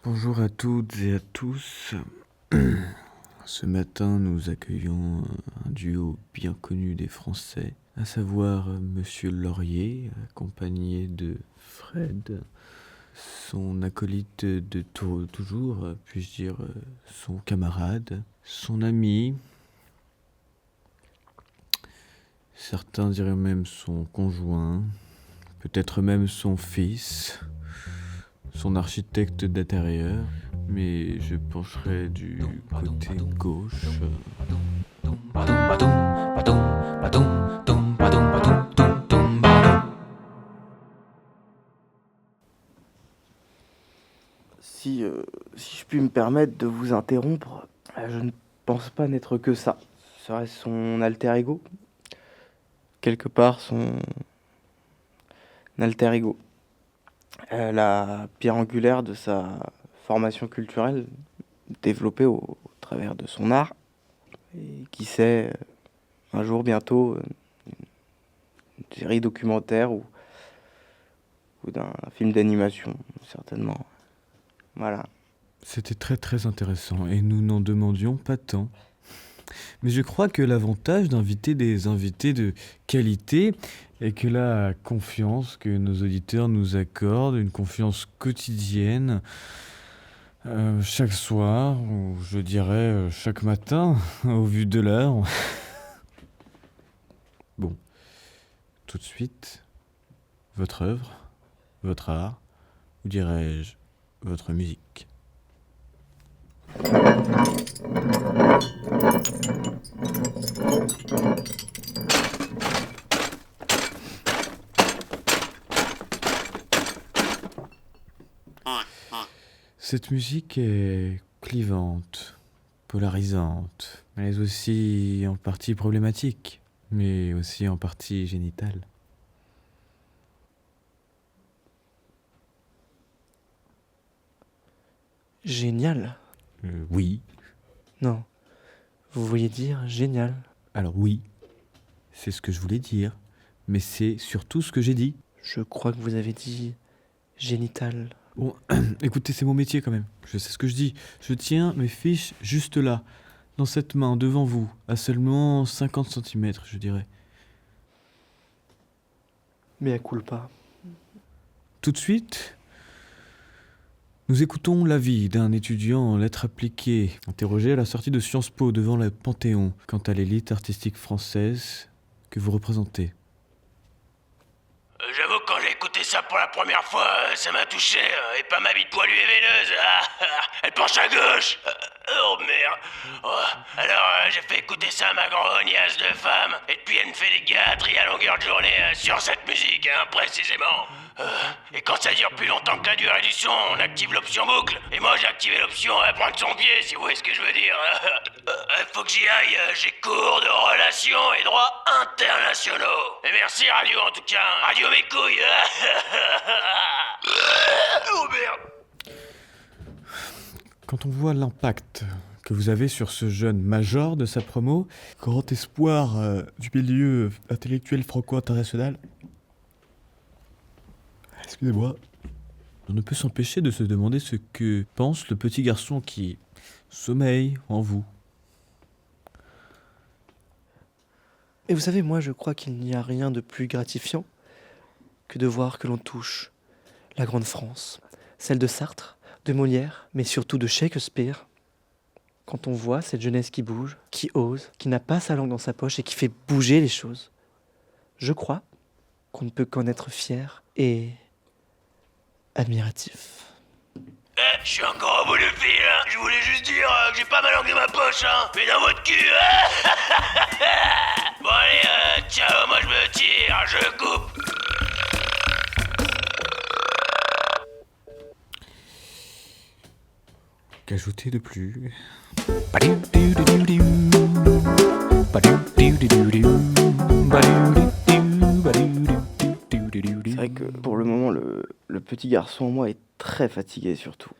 Bonjour à toutes et à tous. Ce matin, nous accueillons un duo bien connu des Français, à savoir Monsieur Laurier, accompagné de Fred, son acolyte de toujours, puis-je dire son camarade, son ami, certains diraient même son conjoint, peut-être même son fils, son architecte d'intérieur, mais je pencherai du côté gauche. Si je puis me permettre de vous interrompre, je ne pense pas n'être que ça. Serait son alter ego? Quelque part, son alter ego. La pierre angulaire de sa formation culturelle, développée au travers de son art. Et qui sait, un jour bientôt, une série documentaire ou d'un film d'animation, certainement. Voilà. C'était très très intéressant et nous n'en demandions pas tant. Mais je crois que l'avantage d'inviter des invités de qualité est que la confiance que nos auditeurs nous accordent, une confiance quotidienne, chaque soir, ou je dirais chaque matin, au vu de l'heure. Bon, tout de suite, votre œuvre, votre art, ou dirais-je, votre musique. Cette musique est clivante, polarisante, elle est aussi en partie problématique, mais aussi en partie génitale. Génial. Oui. Non. Vous vouliez dire génial. Alors oui, c'est ce que je voulais dire, mais c'est surtout ce que j'ai dit. Je crois que vous avez dit génital. Bon, écoutez, c'est mon métier quand même. Je sais ce que je dis. Je tiens mes fiches juste là, dans cette main, devant vous, à seulement 50 cm, je dirais. Mais à culpa. Tout de suite, nous écoutons l'avis d'un étudiant en lettres appliquées, interrogé à la sortie de Sciences Po devant le Panthéon, quant à l'élite artistique française que vous représentez. J'avoue que quand j'ai écouté ça pour la première fois, ça m'a touché, et pas ma bite poilue et veineuse. Elle penche à gauche. Oh merde. Oh, alors j'ai fait écouter ça à ma grognasse de femme, et depuis elle me fait des gâteries à longueur de journée sur cette musique, précisément. Et quand ça dure plus longtemps que la durée du son, on active l'option boucle, et moi j'ai activé l'option prendre son pied, si vous voyez ce que je veux dire. Faut que j'y aille, j'ai cours de relations et droits internationaux. Et merci Radio en tout cas, Radio mes couilles. Oh merde. Quand on voit l'impact que vous avez sur ce jeune major de sa promo, grand espoir du milieu intellectuel franco-international, excusez-moi, on ne peut s'empêcher de se demander ce que pense le petit garçon qui sommeille en vous. Et vous savez, moi je crois qu'il n'y a rien de plus gratifiant que de voir que l'on touche la grande France, celle de Sartre, de Molière, mais surtout de Shakespeare. Quand on voit cette jeunesse qui bouge, qui ose, qui n'a pas sa langue dans sa poche et qui fait bouger les choses, je crois qu'on ne peut qu'en être fier et admiratif. Je suis encore au bout du fil, Je voulais juste dire que j'ai pas ma langue dans ma poche, mais dans votre cul, Bon allez, ciao, moi je me tire, je coupe. Qu'ajouter de plus ? C'est vrai que pour le moment, le petit garçon en moi est très fatigué surtout.